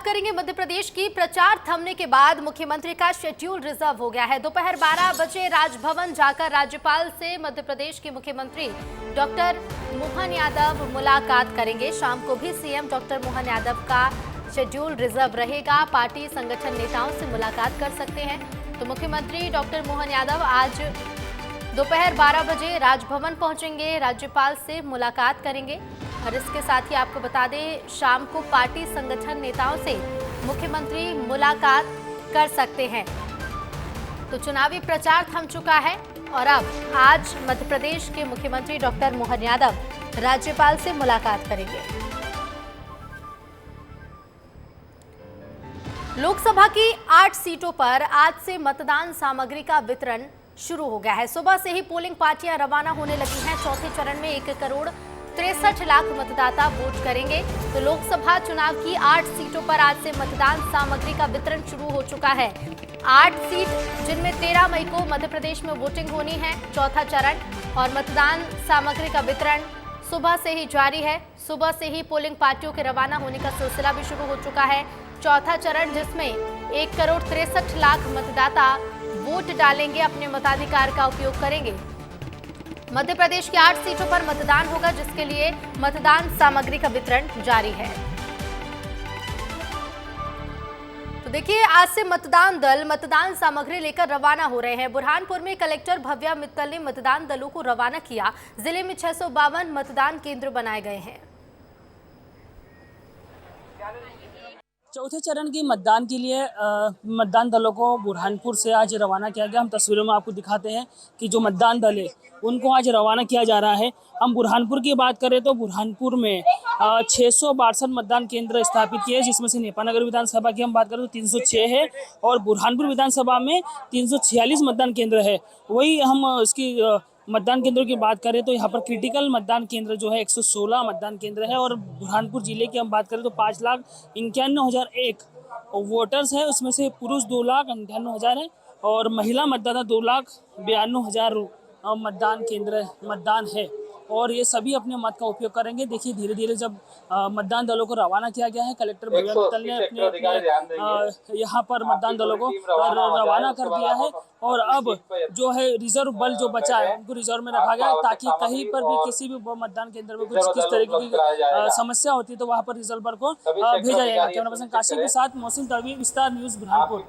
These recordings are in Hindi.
करेंगे मध्य प्रदेश की। प्रचार थमने के बाद मुख्यमंत्री का शेड्यूल रिजर्व हो गया है। दोपहर 12 बजे राजभवन जाकर राज्यपाल से मध्य प्रदेश के मुख्यमंत्री डॉक्टर मोहन यादव मुलाकात करेंगे। शाम को भी सीएम डॉक्टर मोहन यादव का शेड्यूल रिजर्व रहेगा। पार्टी संगठन नेताओं से मुलाकात कर सकते हैं। तो मुख्यमंत्री डॉक्टर मोहन यादव आज दोपहर 12 बजे राजभवन पहुंचेंगे, राज्यपाल से मुलाकात करेंगे। और इसके साथ ही आपको बता दें, शाम को पार्टी संगठन नेताओं से मुख्यमंत्री मुलाकात कर सकते हैं। तो चुनावी प्रचार थम चुका है और अब आज मध्य प्रदेश के मुख्यमंत्री डॉक्टर मोहन यादव राज्यपाल से मुलाकात करेंगे। लोकसभा की 8 सीटों पर आज से मतदान सामग्री का वितरण शुरू हो गया है। सुबह से ही पोलिंग पार्टियां रवाना होने लगी हैं। चौथे चरण में 1 करोड़ 63 लाख मतदाता वोट करेंगे। तो लोकसभा चुनाव की 8 सीटों पर आज से मतदान सामग्री का वितरण शुरू हो चुका है। 8 सीट जिनमें 13 मई को मध्य प्रदेश में वोटिंग होनी है, चौथा चरण। और मतदान सामग्री का वितरण सुबह से ही जारी है। सुबह से ही पोलिंग पार्टियों के रवाना होने का सिलसिला भी शुरू हो चुका है। चौथा चरण जिसमें 1 करोड़ 63 लाख मतदाता वोट डालेंगे, अपने मताधिकार का उपयोग करेंगे। मध्य प्रदेश की 8 सीटों पर मतदान होगा, जिसके लिए मतदान सामग्री का वितरण जारी है। तो देखिए, आज से मतदान दल मतदान सामग्री लेकर रवाना हो रहे हैं। बुरहानपुर में कलेक्टर भव्या मित्तल ने मतदान दलों को रवाना किया। जिले में 652 मतदान केंद्र बनाए गए हैं। चौथे चरण की मतदान के लिए मतदान दलों को बुरहानपुर से आज रवाना किया गया। हम तस्वीरों में आपको दिखाते हैं कि जो मतदान दल है उनको आज रवाना किया जा रहा है। हम बुरहानपुर की बात करें तो बुरहानपुर में 662 मतदान केंद्र स्थापित किए, जिसमें से नेपानगर विधानसभा की हम बात करें तो 306 है और बुरहानपुर विधानसभा में 346 मतदान केंद्र है। वही हम इसकी मतदान केंद्रों की बात करें तो यहाँ पर क्रिटिकल मतदान केंद्र जो है 116 मतदान केंद्र है। और बुरहानपुर जिले की हम बात करें तो 5,91,001 वोटर्स है, उसमें से पुरुष 2,98,000 है और महिला मतदाता 2,92,000 मतदान है। और ये सभी अपने मत का उपयोग करेंगे। देखिए, धीरे धीरे जब मतदान दलों को रवाना किया गया है, कलेक्टर भव्या मित्तल ने अपने यहाँ पर मतदान दलों को रवाना कर दिया है। और अब जो है रिजर्व बल जो बचा है उनको रिजर्व में रखा गया है, ताकि कहीं पर भी किसी भी मतदान केंद्र में कुछ किस तरीके की समस्या होती है तो वहाँ पर रिजर्व बल को भेजा जाएगा। कैमरा पर्सन काशी के साथ मोहसिन तड़वी, विस्तार न्यूज, बुरहानपुर।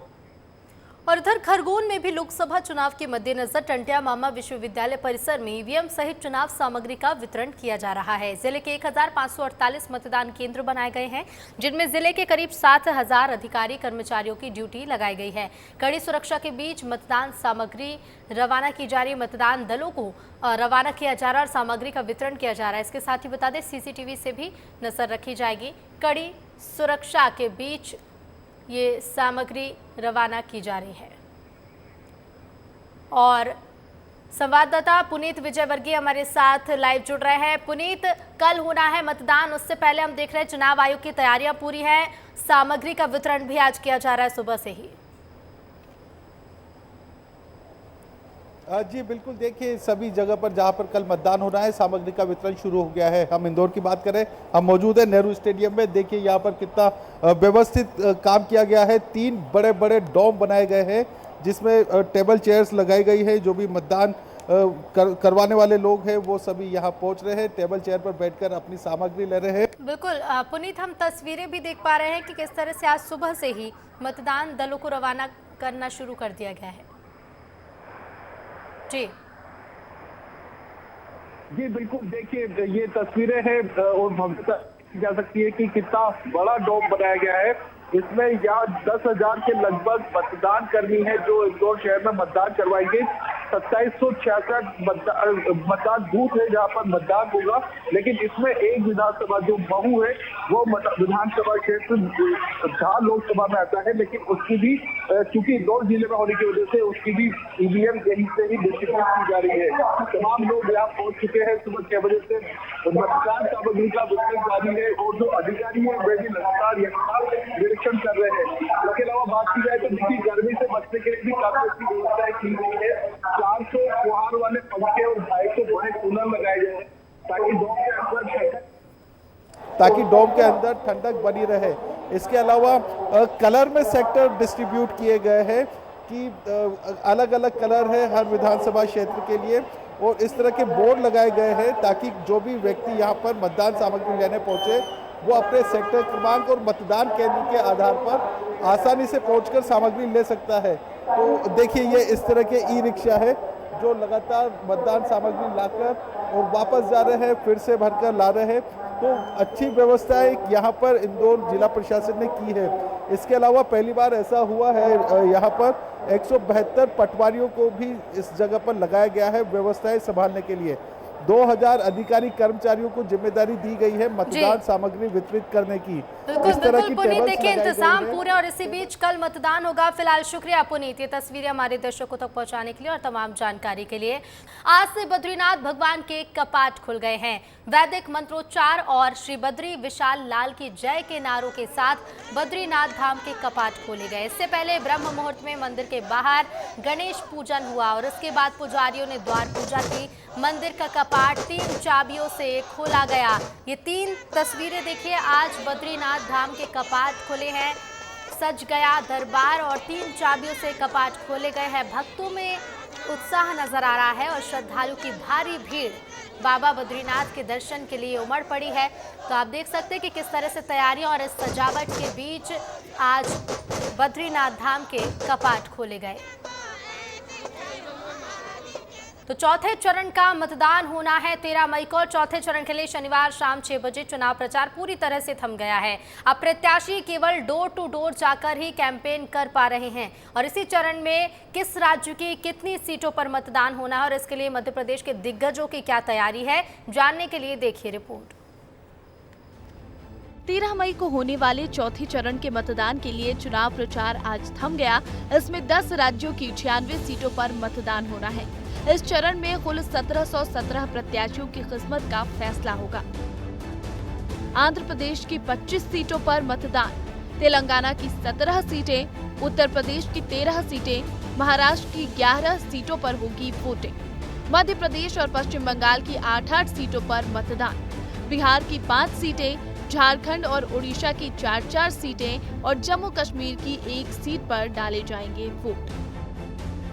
और इधर खरगोन में भी लोकसभा चुनाव के मद्देनजर टंटिया मामा विश्वविद्यालय परिसर में ईवीएम सहित चुनाव सामग्री का वितरण किया जा रहा है। जिले के 1548 मतदान केंद्र बनाए गए हैं, जिनमें जिले के करीब 7000 अधिकारी कर्मचारियों की ड्यूटी लगाई गई है। कड़ी सुरक्षा के बीच मतदान सामग्री रवाना की जा रही। मतदान दलों को रवाना किया जा रहा है और सामग्री का वितरण किया जा रहा है। इसके साथ ही बता दें, सीसीटीवी से भी नजर रखी जाएगी। कड़ी सुरक्षा के बीच ये सामग्री रवाना की जा रही है। और संवाददाता पुनीत विजयवर्गीय हमारे साथ लाइव जुड़ रहे हैं। पुनीत, कल होना है मतदान, उससे पहले हम देख रहे हैं चुनाव आयोग की तैयारियां पूरी है, सामग्री का वितरण भी आज किया जा रहा है सुबह से ही। जी बिल्कुल, देखिए सभी जगह पर जहां पर कल मतदान हो रहा है सामग्री का वितरण शुरू हो गया है। हम इंदौर की बात करें, हम मौजूद है नेहरू स्टेडियम में। देखिए यहाँ पर कितना व्यवस्थित काम किया गया है। 3 बड़े बड़े डोम बनाए गए हैं, जिसमें टेबल चेयर्स लगाई गई है। जो भी मतदान करवाने वाले लोग हैं वो सभी यहाँ पहुँच रहे हैं, टेबल चेयर पर बैठकर अपनी सामग्री ले रहे हैं। बिल्कुल पुनीत, हम तस्वीरें भी देख पा रहे हैं कि किस तरह से आज सुबह से ही मतदान दलों को रवाना करना शुरू कर दिया गया है। जी बिल्कुल, देखिए ये तस्वीरें हैं और भव्यता जा सकती है कि कितना बड़ा डोम बनाया गया है। इसमें यहाँ 10,000 के लगभग मतदान कर्मी है जो इंदौर शहर में मतदान करवाएंगे। 2766 मतदान बूथ है जहाँ पर मतदान होगा, लेकिन इसमें एक विधानसभा जो महू है वो विधानसभा क्षेत्र जहाँ लोकसभा में आता है, लेकिन उसकी भी चूंकि इंदौर जिले में होने की वजह से उसकी भी ईवीएम यहीं से ही डिस्ट्रीब्यूट की जा रही है। तमाम लोग यहाँ पहुंच चुके हैं। सुबह 6 बजे से मतदान सामग्री का वितरण जारी है और जो अधिकारी है वे भी लगातार निरीक्षण कर रहे हैं। इसके अलावा बात की जाए तो देखिए, गर्मी से बचने के लिए भी काफी अच्छी व्यवस्थाएं की गई है। 400 फुहार वाले पंखे और 250 बड़े कूलर लगाए गए हैं ताकि गाँव के अंदर ताकि डोम के अंदर ठंडक बनी रहे। इसके अलावा कलर में सेक्टर डिस्ट्रीब्यूट किए गए हैं कि अलग अलग कलर है हर विधानसभा क्षेत्र के लिए, और इस तरह के बोर्ड लगाए गए हैं ताकि जो भी व्यक्ति यहाँ पर मतदान सामग्री लेने पहुँचे वो अपने सेक्टर क्रमांक और मतदान केंद्र के आधार पर आसानी से पहुंचकर सामग्री ले सकता है। तो देखिए ये इस तरह के ई रिक्शा है जो लगातार मतदान सामग्री लाकर और वापस जा रहे हैं, फिर से भरकर ला रहे हैं। तो अच्छी व्यवस्थाएं यहाँ पर इंदौर जिला प्रशासन ने की है। इसके अलावा पहली बार ऐसा हुआ है यहाँ पर 172 पटवारियों को भी इस जगह पर लगाया गया है व्यवस्थाएं संभालने के लिए। 2000 अधिकारी कर्मचारियों को जिम्मेदारी दी गई है मतदान सामग्री वितरित करने की। इस तरह की पुनीत, टेबल्स देखिए लगाई गई इंतजाम हैं। पूरे, और इसी बीच कल मतदान होगा। फिलहाल शुक्रिया पुनीत, ये तस्वीरें हमारे दर्शकों तक पहुंचाने के लिए और तमाम जानकारी के लिए। आज से बद्रीनाथ भगवान के कपाट खुल गए हैं। वैदिक मंत्रोच्चार और श्री बद्री विशाल लाल की जय के नारों के साथ बद्रीनाथ धाम के कपाट खोले गए। इससे पहले ब्रह्म मुहूर्त में मंदिर के बाहर गणेश पूजन हुआ और इसके बाद पुजारियों ने द्वार पूजा की। मंदिर का कपाट 3 चाबियों से खोला गया। ये 3 तस्वीरें देखिए, आज बद्रीनाथ धाम के कपाट खुले हैं। सज गया दरबार और 3 चाबियों से कपाट खोले गए हैं। भक्तों में उत्साह नजर आ रहा है और श्रद्धालुओं की भारी भीड़ बाबा बद्रीनाथ के दर्शन के लिए उमड़ पड़ी है। तो आप देख सकते हैं कि किस तरह से तैयारियां और इस सजावट के बीच आज बद्रीनाथ धाम के कपाट खोले गए। तो चौथे चरण का मतदान होना है 13 मई को। चौथे चरण के लिए शनिवार शाम 6 बजे चुनाव प्रचार पूरी तरह से थम गया है। अब प्रत्याशी केवल डोर टू डोर जाकर ही कैंपेन कर पा रहे हैं। और इसी चरण में किस राज्य की कितनी सीटों पर मतदान होना है और इसके लिए मध्य प्रदेश के दिग्गजों की क्या तैयारी है, जानने के लिए देखिए रिपोर्ट। 13 मई को होने वाले चौथे चरण के मतदान के लिए चुनाव प्रचार आज थम गया। इसमें 10 राज्यों की 96 सीटों पर मतदान होना है। इस चरण में कुल 1717 प्रत्याशियों की किस्मत का फैसला होगा। आंध्र प्रदेश की 25 सीटों पर मतदान, तेलंगाना की 17 सीटें, उत्तर प्रदेश की 13 सीटें, महाराष्ट्र की 11 सीटों पर होगी वोटिंग। मध्य प्रदेश और पश्चिम बंगाल की 8-8 सीटों पर मतदान, बिहार की 5 सीटें, झारखंड और उड़ीसा की 4-4 सीटें और जम्मू कश्मीर की 1 सीट पर डाले जाएंगे वोट।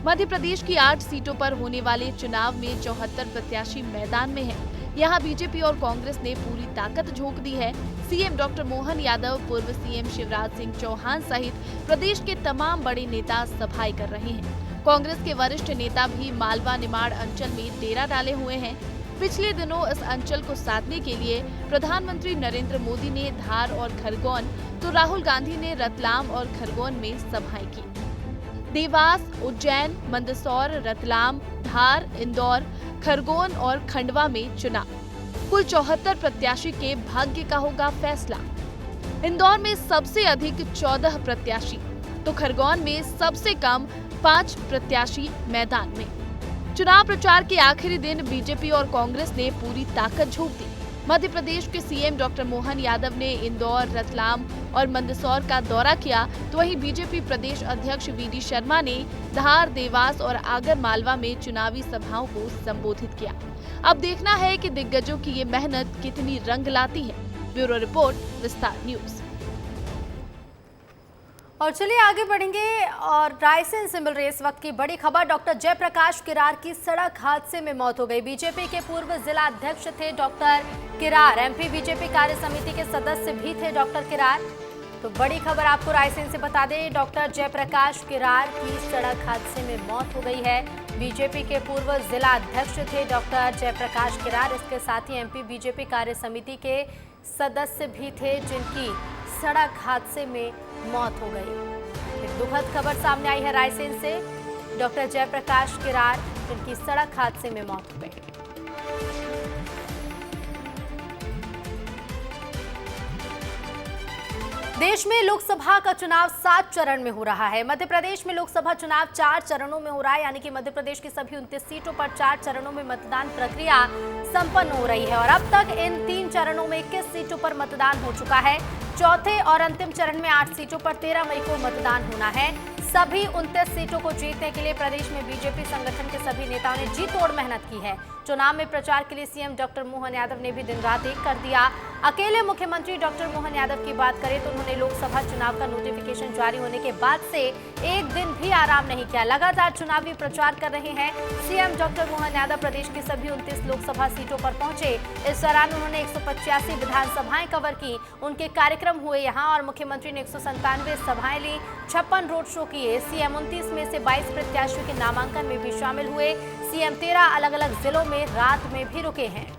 मध्य प्रदेश की 8 सीटों पर होने वाले चुनाव में 74 प्रत्याशी मैदान में हैं। यहां बीजेपी और कांग्रेस ने पूरी ताकत झोंक दी है। सीएम डॉक्टर मोहन यादव, पूर्व सीएम शिवराज सिंह चौहान सहित प्रदेश के तमाम बड़े नेता सभाएं कर रहे हैं। कांग्रेस के वरिष्ठ नेता भी मालवा निमाड़ अंचल में डेरा डाले हुए हैं। पिछले दिनों इस अंचल को साधने के लिए प्रधानमंत्री नरेंद्र मोदी ने धार और खरगोन, तो राहुल गांधी ने रतलाम और खरगोन में सभाएं की। देवास, उज्जैन, मंदसौर, रतलाम, धार, इंदौर, खरगोन और खंडवा में चुनाव। कुल 74 प्रत्याशी के भाग्य का होगा फैसला। इंदौर में सबसे अधिक 14 प्रत्याशी, तो खरगोन में सबसे कम 5 प्रत्याशी मैदान में। चुनाव प्रचार के आखिरी दिन बीजेपी और कांग्रेस ने पूरी ताकत झोंक दी। मध्य प्रदेश के सीएम डॉक्टर मोहन यादव ने इंदौर, रतलाम और मंदसौर का दौरा किया, तो वहीं बीजेपी प्रदेश अध्यक्ष वीडी शर्मा ने धार, देवास और आगर मालवा में चुनावी सभाओं को संबोधित किया। अब देखना है कि दिग्गजों की ये मेहनत कितनी रंग लाती है। ब्यूरो रिपोर्ट, विस्तार न्यूज। और चलिए आगे बढ़ेंगे और रायसेन से मिल रही इस वक्त की बड़ी खबर। डॉक्टर जयप्रकाश किरार की सड़क हादसे में मौत हो गई। बीजेपी के पूर्व जिला अध्यक्ष थे डॉक्टर किरार। एमपी बीजेपी कार्य समिति के सदस्य भी थे डॉक्टर किरार। तो बड़ी खबर आपको रायसेन से बता दें, डॉक्टर जयप्रकाश किरार की सड़क हादसे में मौत हो गई है। बीजेपी के पूर्व जिला अध्यक्ष थे डॉक्टर जयप्रकाश किरार। इसके साथ ही एमपी बीजेपी कार्य समिति के सदस्य भी थे जिनकी सड़क हादसे में मौत हो गई। एक दुखद खबर सामने आई है रायसेन से। डॉक्टर जयप्रकाश किरार जिनकी सड़क हादसे में मौत हो गई। देश में लोकसभा का चुनाव 7 चरण में हो रहा है। मध्य प्रदेश में लोकसभा चुनाव 4 चरणों में हो रहा है, यानी कि मध्य प्रदेश की सभी 29 सीटों पर 4 चरणों में मतदान प्रक्रिया संपन्न हो रही है। और अब तक इन 3 चरणों में 21 सीटों पर मतदान हो चुका है। चौथे और अंतिम चरण में 8 सीटों पर 13 मई को मतदान होना है। सभी 29 सीटों को जीतने के लिए प्रदेश में बीजेपी संगठन के सभी नेताओं ने जी तोड़ मेहनत की है। चुनाव में प्रचार के लिए सीएम डॉक्टर मोहन यादव ने भी दिन रात एक कर दिया। अकेले मुख्यमंत्री डॉक्टर मोहन यादव की बात करें तो उन्होंने लोकसभा चुनाव का नोटिफिकेशन जारी होने के बाद से एक दिन भी आराम नहीं किया। लगातार चुनावी प्रचार कर रहे हैं सीएम डॉक्टर मोहन यादव। प्रदेश की सभी 29 लोकसभा सीटों पर पहुंचे। इस दौरान उन्होंने 185 विधानसभाएं कवर की। उनके कार्यक्रम हुए यहां और मुख्यमंत्री ने 197 सभाएं ली, 56 रोड शो किए। सीएम 29 में से 22 प्रत्याशियों के नामांकन में भी शामिल हुए। सीएम 13 अलग अलग जिलों में रात में भी रुके हैं।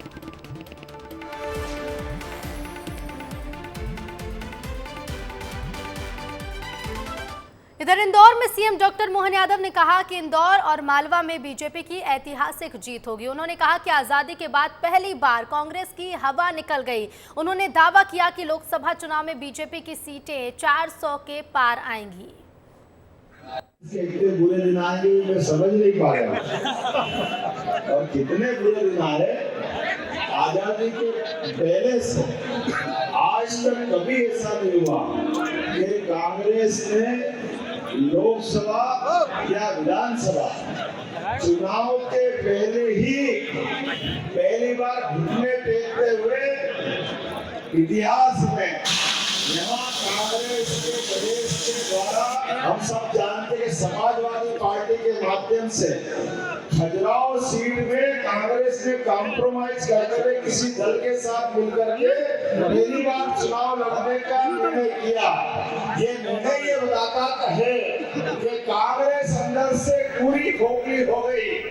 इधर इंदौर में सीएम डॉक्टर मोहन यादव ने कहा कि इंदौर और मालवा में बीजेपी की ऐतिहासिक जीत होगी। उन्होंने कहा कि आजादी के बाद पहली बार कांग्रेस की हवा निकल गई। उन्होंने दावा किया कि लोकसभा चुनाव में बीजेपी की सीटें 400 के पार आएंगी। कितने बुरे दिन आएंगे मैं समझ नहीं पा रहा और कितने बुरे दिन आए आजादी के पहले से आज तक कभी ऐसा नहीं हुआ कि कांग्रेस ने लोकसभा या विधानसभा चुनाव के पहले ही पहली बार घुटने टेकते हुए इतिहास में यहाँ कांग्रेस के प्रदेश के द्वारा हम सब जानते हैं समाजवादी पार्टी के माध्यम से खजुराहो सीट में कांग्रेस ने कॉम्प्रोमाइज करते हुए किसी दल के साथ मिलकर के पहली बार चुनाव लड़ने का निर्णय किया। ये निर्णय ये बताता है कि कांग्रेस अंदर से पूरी खोखली हो गई।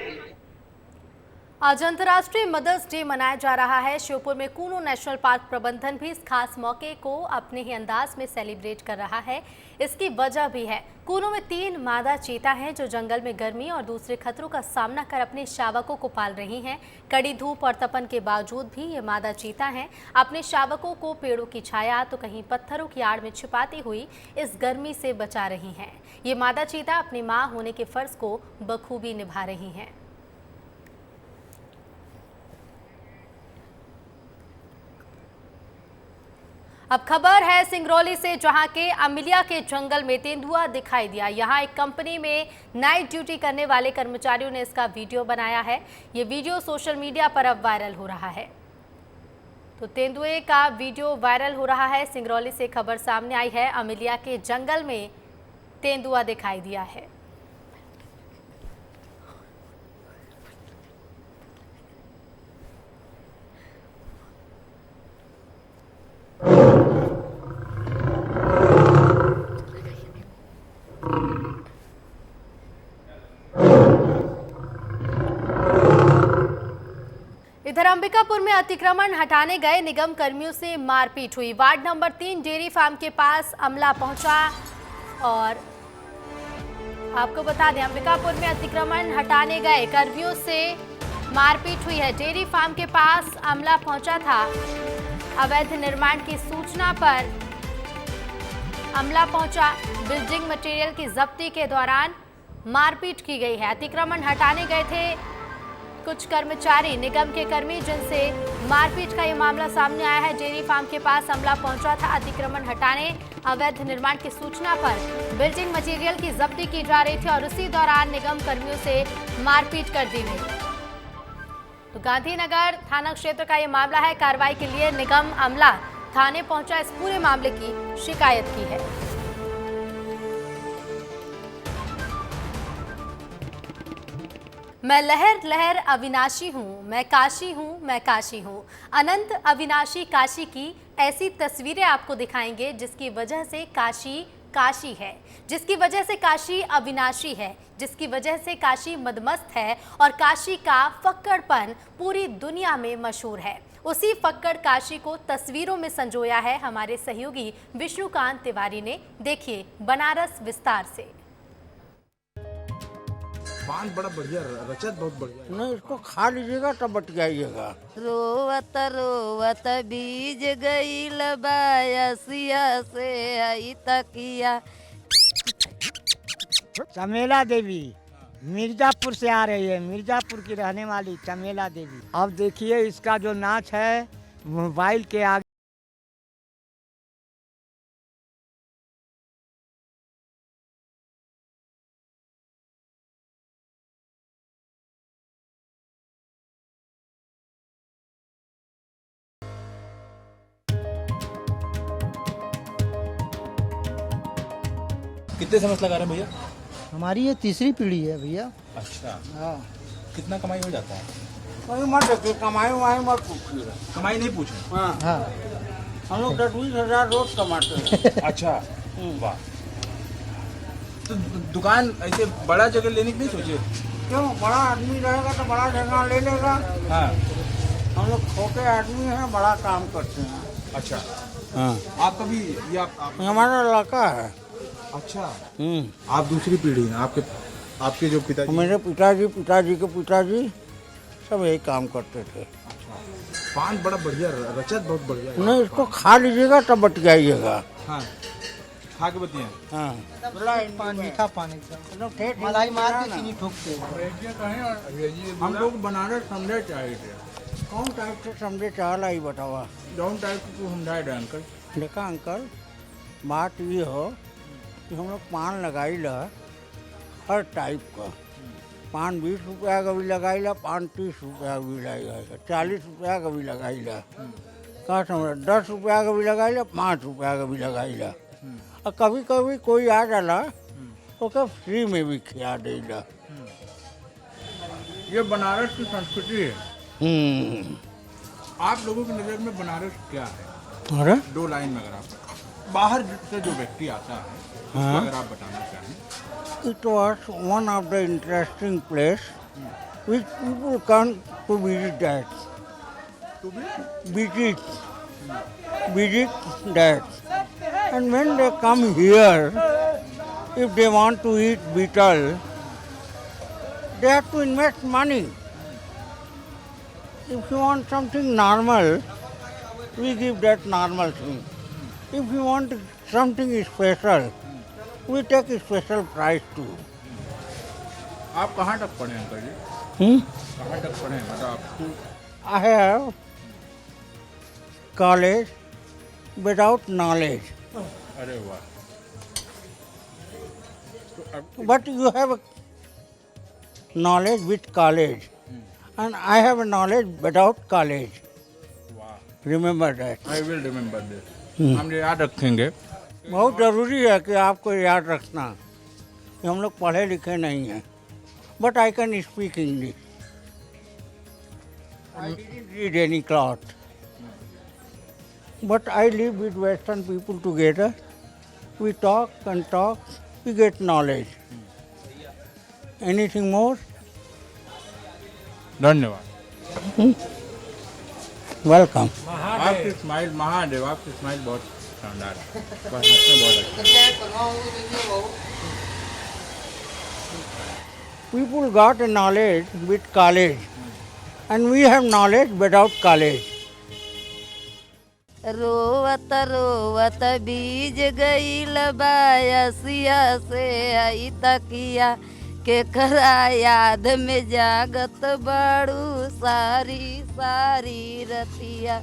आज अंतर्राष्ट्रीय मदर्स डे मनाया जा रहा है। श्योपुर में कूनो नेशनल पार्क प्रबंधन भी इस खास मौके को अपने ही अंदाज में सेलिब्रेट कर रहा है। इसकी वजह भी है। कूनो में 3 मादा चीता हैं जो जंगल में गर्मी और दूसरे खतरों का सामना कर अपने शावकों को पाल रही हैं। कड़ी धूप और तपन के बावजूद भी ये मादा चीता हैं अपने शावकों को पेड़ों की छाया तो कहीं पत्थरों की आड़ में छिपाती हुई इस गर्मी से बचा रही हैं। ये मादा चीता अपनी माँ होने के फर्ज को बखूबी निभा रही हैं। अब खबर है सिंगरौली से, जहां के अमिलिया के जंगल में तेंदुआ दिखाई दिया। यहां एक कंपनी में नाइट ड्यूटी करने वाले कर्मचारियों ने इसका वीडियो बनाया है। ये वीडियो सोशल मीडिया पर अब वायरल हो रहा है। तो तेंदुए का वीडियो वायरल हो रहा है। सिंगरौली से खबर सामने आई है, अमिलिया के जंगल में तेंदुआ दिखाई दिया है। इधर अंबिकापुर में अतिक्रमण हटाने गए निगम कर्मियों से मारपीट हुई। वार्ड नंबर 3 डेयरी फार्म के पास अमला पहुंचा और आपको बता दें अंबिकापुर में अतिक्रमण हटाने गए कर्मियों से मारपीट हुई है। डेयरी फार्म के पास अमला पहुंचा था। अवैध निर्माण की सूचना पर अमला पहुंचा। बिल्डिंग मटेरियल की जब्ती के दौरान मारपीट की गई है। अतिक्रमण हटाने गए थे कुछ कर्मचारी निगम के कर्मी, जिनसे मारपीट का ये मामला सामने आया है। डेयरी फार्म के पास अमला पहुंचा था अतिक्रमण हटाने। अवैध निर्माण की सूचना पर बिल्डिंग मटेरियल की जब्ती की जा रही थी और उसी दौरान निगम कर्मियों से मारपीट कर दी गई। तो गांधीनगर थाना क्षेत्र का ये मामला है। कार्रवाई के लिए निगम अमला थाने पहुंचा, इस पूरे मामले की शिकायत की है। मैं लहर लहर अविनाशी हूँ, मैं काशी हूँ, मैं काशी हूँ। अनंत अविनाशी काशी की ऐसी तस्वीरें आपको दिखाएंगे जिसकी वजह से काशी काशी है, जिसकी वजह से काशी अविनाशी है, जिसकी वजह से काशी मदमस्त है और काशी का फक्कड़पन पूरी दुनिया में मशहूर है। उसी फक्कड़ काशी को तस्वीरों में संजोया है हमारे सहयोगी विष्णुकांत तिवारी ने। देखिए बनारस विस्तार से। पान बड़ा बढ़िया, रचत बहुत बढ़िया। नहीं, इसको खा लीजिएगा तब बटियाइएगा। रोवत रोवत बीज गई लबायसिया से आई तकिया। चमेला देवी मिर्जापुर से आ रही है, मिर्जापुर की रहने वाली चमेला देवी। अब देखिए इसका जो नाच है मोबाइल के आगे कितने समय से लगा रहे हैं भैया? हमारी ये तीसरी पीढ़ी है भैया। अच्छा, हाँ, कितना कमाई हो जाता है? कोई मत देखिए, कमाई वमाई मत पूछिए। कमाई नहीं पूछे। हाँ, हम लोग 10-20 हज़ार रोज कमाते हैं। अच्छा, वाह। तो दुकान ऐसे बड़ा जगह लेने की नहीं सोचे? क्यों, बड़ा आदमी रहेगा तो बड़ा जगह ले लेगा। हाँ, हम लोग छोटे आदमी हैं, बड़ा काम करते हैं। अच्छा। हाँ, आप कभी ये आप हमारा लड़का है। अच्छा, आप दूसरी पीढ़ी हैं। आपके जो पिताजी? मेरे पिताजी के पिताजी सब यही काम करते थे। पान बड़ा बढ़िया, रचत बहुत बढ़िया है। नहीं, इसको खा लीजिएगा तब बतियाइएगा। हाँ, खा के बतिए। हाँ, पान मीठा पानी मलाई मार के चीनी ठोकते। हम लोग बनारस समझे चाहिए थे। कौन टाइप से समझे चाहला ही बतावा। डाउन टाइप को समझाए थे अंकल। देखा अंकल, बात ये हो कि हम लोग पान लगाई ला हर टाइप का। पान 20 रुपया का भी लगाई ला, पान 30 रुपया का भी लगाई, 40 रुपया का भी लगाई ला, कहाँ समझ 10 रुपया का भी लगाई ला, 5 रुपया का भी लगाई ला। और कभी कभी कोई आ जाला तो क्या फ्री में भी खिला देगा। ये बनारस की संस्कृति है। आप लोगों की नज़र में बनारस क्या है? अरे 2 लाइन में अगर आप बाहर से जो व्यक्ति आता है, उसको अगर आप बताना चाहें। It was one of the interesting place which people come to visit that. Visit that. And when they come here, if they want to eat beetle, they have to invest money. If you want something normal, we give that normal thing. If you want something special, we take a special price too. आप कहाँ तक पढ़े अंकल जी? कहाँ तक पढ़े मतलब आप? I have college without knowledge. अरे वाह। But you have knowledge with college. And I have a knowledge without college. वाह। Remember that. I will remember this. हम याद रखेंगे। बहुत ज़रूरी है कि आपको याद रखना कि हम लोग पढ़े लिखे नहीं हैं। But I can speak English. I didn't read any cloth. But I live with Western people together. We talk and talk. We get knowledge. Anything more? धन्यवाद। Welcome. आपकी स्माइल महादेव, आपकी स्माइल बहुत शानदार है। बस बहुत अच्छा। People got a knowledge with college, and we have knowledge without college. रोवत रोवत बीज गईल बायसिया से आई तकिया के करा याद में जागत बड़ू सारी सारी रतिया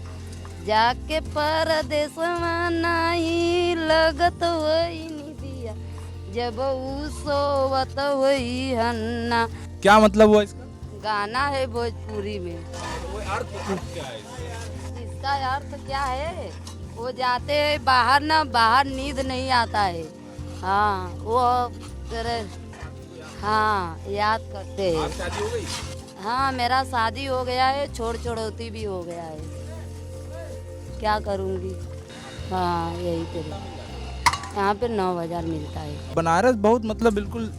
जाके परदेस नहीं लगत वही निदिया जब ऊ सोवत वही हन्ना। क्या मतलब हुआ इसका? गाना है भोजपुरी में। क्या है? इसका अर्थ क्या है? वो जाते हैं बाहर ना, बाहर नींद नहीं आता है। हाँ, वो हाँ याद करते हैं। आप शादी हो गई? हाँ, मेरा शादी हो गया है, छोड़ौती भी हो गया है। क्या करूँगी? हाँ, यही करूँ। यहाँ पे 9,000 मिलता है। बनारस बहुत मतलब बिल्कुल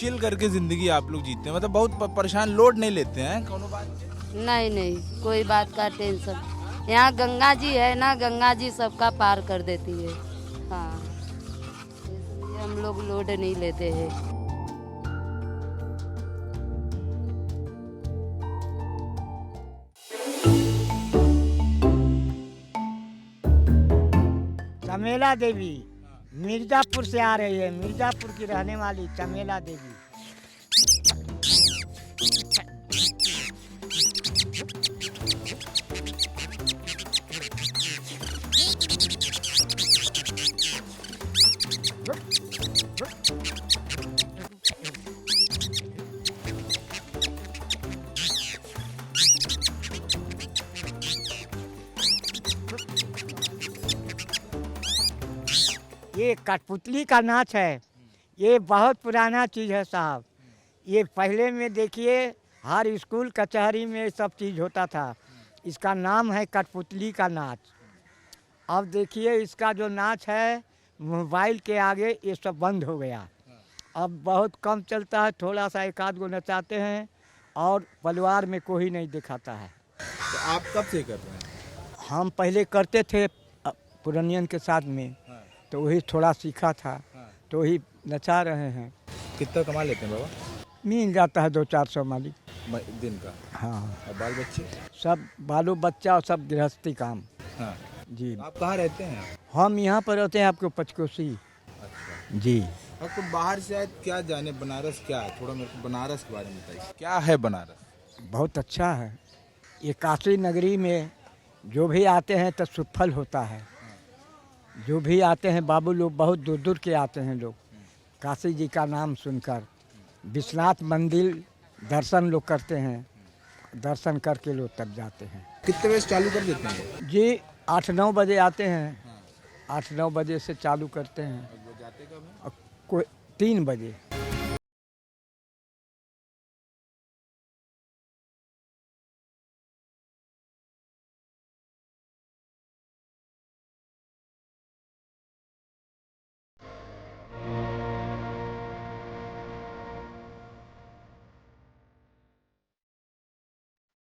चिल करके जिंदगी आप लोग जीते हैं, मतलब बहुत परेशान लोड नहीं लेते हैं कोनो बात? नहीं नहीं, कोई बात का टेंशन। यहाँ गंगा जी है ना, गंगा जी सबका पार कर देती है। हाँ, इसलिए हम लोग लोड नहीं लेते हैं। चमेला देवी मिर्जापुर से आ रही है। मिर्जापुर की रहने वाली चमेला देवी। ये कठपुतली का नाच है। ये बहुत पुराना चीज़ है साहब। ये पहले में देखिए हर स्कूल कचहरी में सब चीज़ होता था। इसका नाम है कठपुतली का नाच। अब देखिए इसका जो नाच है मोबाइल के आगे ये सब बंद हो गया। अब बहुत कम चलता है, थोड़ा सा एक आध गो नचाते हैं और परिवार में कोई नहीं दिखाता है। तो आप कब से कर रहे हैं? हम पहले करते थे पुरानियन के साथ में, तो वही थोड़ा सीखा था, तो वही नचा रहे हैं। कितना कमा लेते हैं बाबा? मिल जाता है 200-400 मालिक दिन का। हाँ। और बाल बच्चे? सब बालो बच्चा और सब गृहस्थी काम। हाँ। जी। आप कहाँ रहते हैं? हम यहाँ पर रहते हैं आपको पचकोसी। अच्छा जी। आपको बाहर से आए क्या जाने बनारस क्या है? थोड़ा मेरे को बनारस के बारे में बताइए, क्या है बनारस? बहुत अच्छा है। ये काशी नगरी में जो भी आते हैं तो सुफल होता है। जो भी आते हैं बाबू लोग बहुत दूर दूर के आते हैं लोग काशी जी का नाम सुनकर। विश्वनाथ मंदिर दर्शन लोग करते हैं, दर्शन करके लोग तब जाते हैं। कितने बजे चालू कर देते हैं? जी 8-9 बजे आते हैं। 8-9 बजे से चालू करते हैं। जाते कब हैं? कोई 3 बजे।